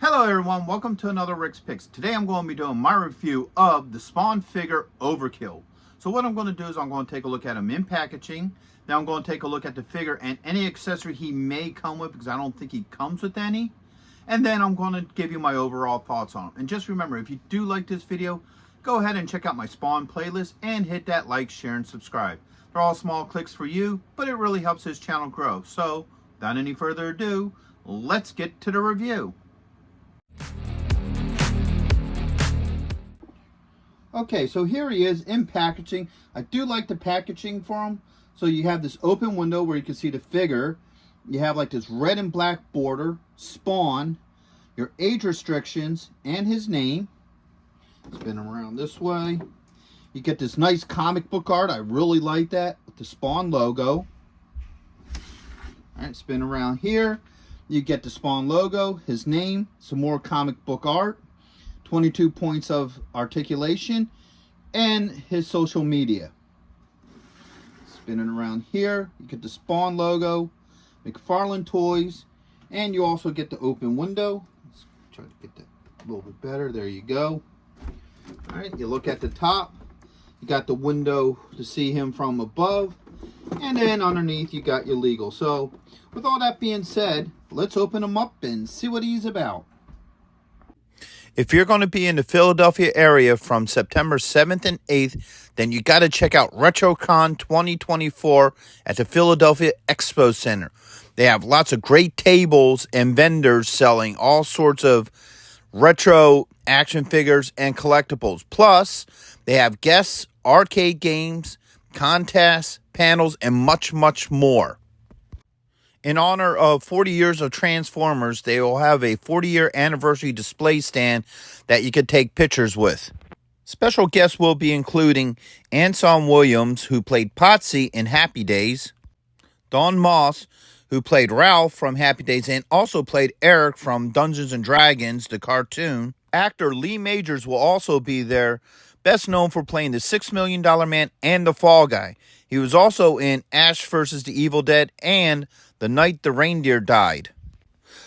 Hello everyone, welcome to another Rick's Picks. Today I'm going to be doing my review of the Spawn figure Overkill. So what I'm going to do is I'm going to take a look at him in packaging. Then I'm going to take a look at the figure and any accessory he may come with, because I don't think he comes with any. And then I'm going to give you my overall thoughts on him. And just remember, if you do like this video, go ahead and check out my Spawn playlist and hit that like, share, and subscribe. They're all small clicks for you, but it really helps this channel grow. So without any further ado, let's get to the review. Okay, so here he is in packaging. I do like the packaging for him. So you have this open window where you can see the figure. You have like this red and black border, Spawn, your age restrictions, and his name. Spin him around this way. You get this nice comic book art. I really like that with the Spawn logo. All right, spin around here. You get the Spawn logo, his name, some more comic book art, 22 points of articulation, and his social media. Spinning around here, you get the Spawn logo, McFarland toys, and you also get the open window. Let's try to get that a little bit better. There you go. All right, you look at the top. You got the window to see him from above, and then underneath you got your legal. So with all that being said, let's open him up and see what he's about. If you're going to be in the Philadelphia area from September 7th and 8th, then you got to check out RetroCon 2024 at the Philadelphia Expo Center. They have lots of great tables and vendors selling all sorts of retro action figures and collectibles. Plus, they have guests, arcade games, contests, panels, and much, much more. In honor of 40 years of Transformers, they will have a 40-year anniversary display stand that you could take pictures with. Special guests will be including Anson Williams, who played Potsy in Happy Days, Don Moss, who played Ralph from Happy Days and also played Eric from Dungeons & Dragons, the cartoon. Actor Lee Majors will also be there, best known for playing the $6 Million Man and the Fall Guy. He was also in Ash vs. the Evil Dead and The Night the Reindeer Died.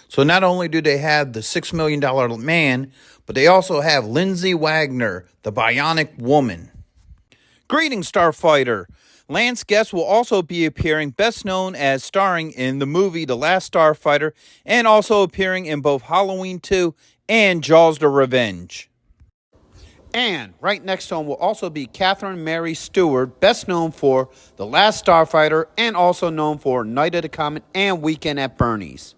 So not only do they have the $6 Million Man, but they also have Lindsay Wagner, the Bionic Woman. Greetings, Starfighter. Lance Guest will also be appearing, best known as starring in the movie The Last Starfighter, and also appearing in both Halloween 2 and Jaws the Revenge. And right next to him will also be Catherine Mary Stewart, best known for The Last Starfighter and also known for Night of the Comet and Weekend at Bernie's.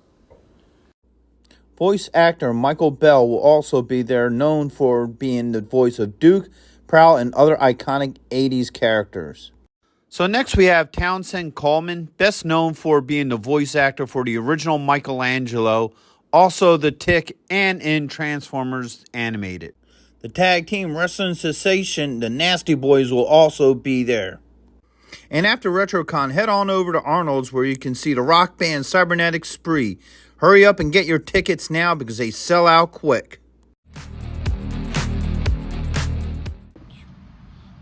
Voice actor Michael Bell will also be there, known for being the voice of Duke, Prowl, and other iconic 80s characters. So next we have Townsend Coleman, best known for being the voice actor for the original Michelangelo, also the Tick, and in Transformers Animated. The tag team wrestling sensation, the Nasty Boys, will also be there. And after RetroCon, head on over to Arnold's where you can see the rock band Cybernetic Spree. Hurry up and get your tickets now because they sell out quick.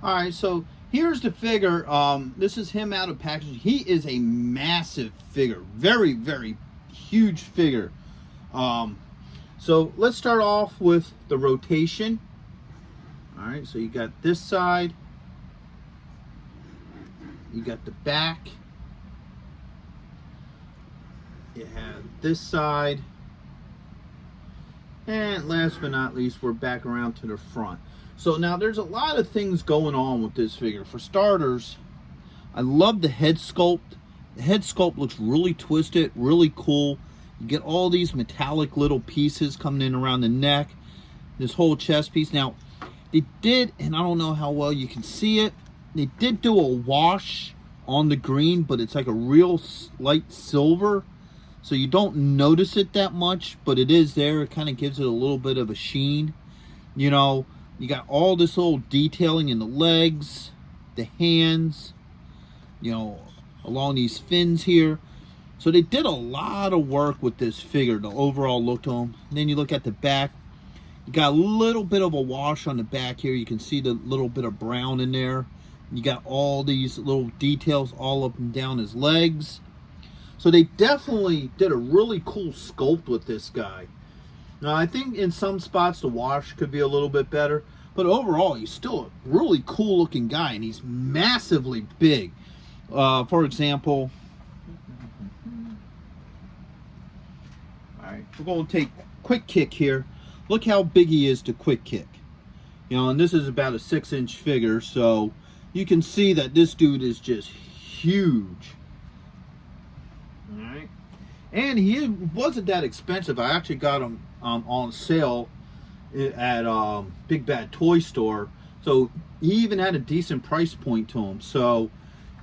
Alright, so here's the figure. This is him out of packaging. He is a massive figure. Very, very huge figure. So let's start off with the rotation. All right, so you got this side, you got the back, you have this side, and last but not least, we're back around to the front. So now there's a lot of things going on with this figure. For starters, I love the head sculpt. The head sculpt looks really twisted, really cool. You get all these metallic little pieces coming in around the neck, this whole chest piece. Now, they did, and I don't know how well you can see it, they did do a wash on the green, but it's like a real light silver, so you don't notice it that much, but it is there. It kind of gives it a little bit of a sheen. You know, you got all this little detailing in the legs, the hands, you know, along these fins here. So they did a lot of work with this figure, the overall look to him. And then you look at the back. You got a little bit of a wash on the back here. You can see the little bit of brown in there. You got all these little details all up and down his legs. So they definitely did a really cool sculpt with this guy. Now, I think in some spots the wash could be a little bit better, but overall he's still a really cool looking guy, and he's massively big. For example, all right, we're going to take quick kick here. Look how big he is to quick kick. You know, and this is about a 6-inch figure, so you can see that this dude is just huge. All right, and he wasn't that expensive. I actually got him on sale at Big Bad Toy Store, so he even had a decent price point to him. So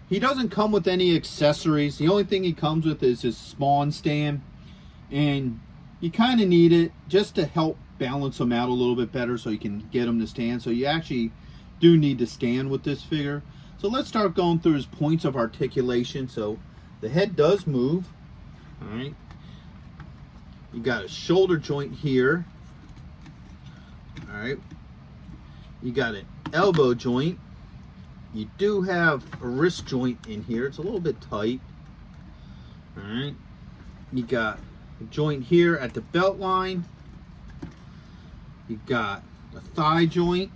he doesn't come with any accessories. The only thing he comes with is his spawn stand, and you kind of need it just to help balance him out a little bit better so you can get him to stand. So you actually do need to stand with this figure. So let's start going through his points of articulation. So the head does move. All right, you got a shoulder joint here. All right, you got an elbow joint. You do have a wrist joint in here. It's a little bit tight. All right, you got a joint here at the belt line. You got a thigh joint.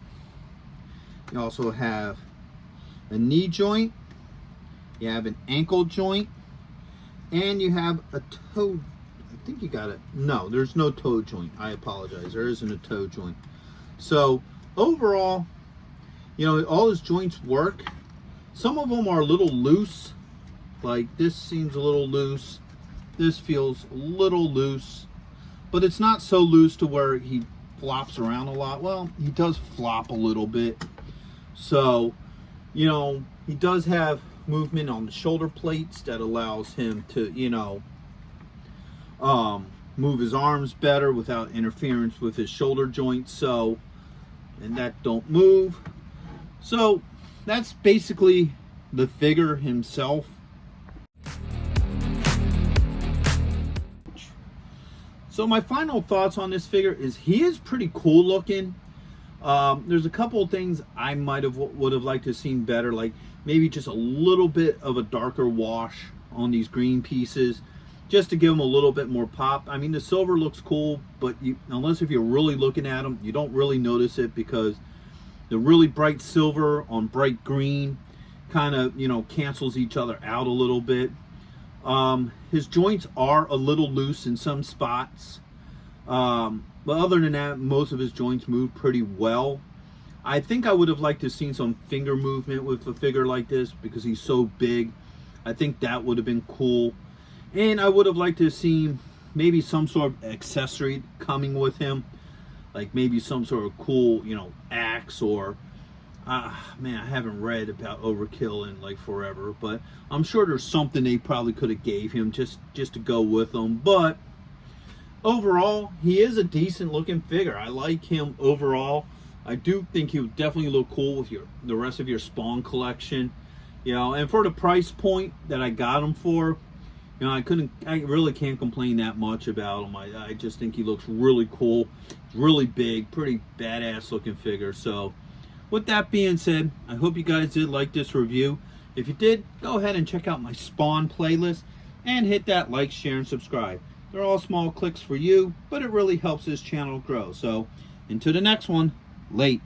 You also have a knee joint. You have an ankle joint. And you have a toe. I think you got it. No, there's no toe joint. I apologize. There isn't a toe joint. So overall, you know, all his joints work. Some of them are a little loose. Like this seems a little loose. This feels a little loose. But it's not so loose to where he flops around a lot. Well, he does flop a little bit. So, you know, he does have movement on the shoulder plates that allows him to, you know, move his arms better without interference with his shoulder joints. So, and that don't move. So that's basically the figure himself. So my final thoughts on this figure is he is pretty cool looking. There's a couple of things I would have liked to have seen better, like maybe just a little bit of a darker wash on these green pieces, just to give them a little bit more pop. I mean, the silver looks cool, but unless if you're really looking at them, you don't really notice it, because the really bright silver on bright green kind of, you know, cancels each other out a little bit. His joints are a little loose in some spots. But other than that, most of his joints move pretty well. I think I would have liked to have seen some finger movement with a figure like this, because he's so big. I think that would have been cool. And I would have liked to have seen maybe some sort of accessory coming with him. Like maybe some sort of cool, you know, axe, or man, I haven't read about Overkill in like forever, but I'm sure there's something they probably could have gave him just to go with him. But overall, he is a decent looking figure. I like him overall. I do think he would definitely look cool with the rest of your Spawn collection, you know. And for the price point that I got him for, you know, I really can't complain that much about him. I just think he looks really cool, really big, pretty badass looking figure. So with that being said, I hope you guys did like this review. If you did, go ahead and check out my Spawn playlist and hit that like, share, and subscribe. They're all small clicks for you, but it really helps this channel grow. So until the next one, late.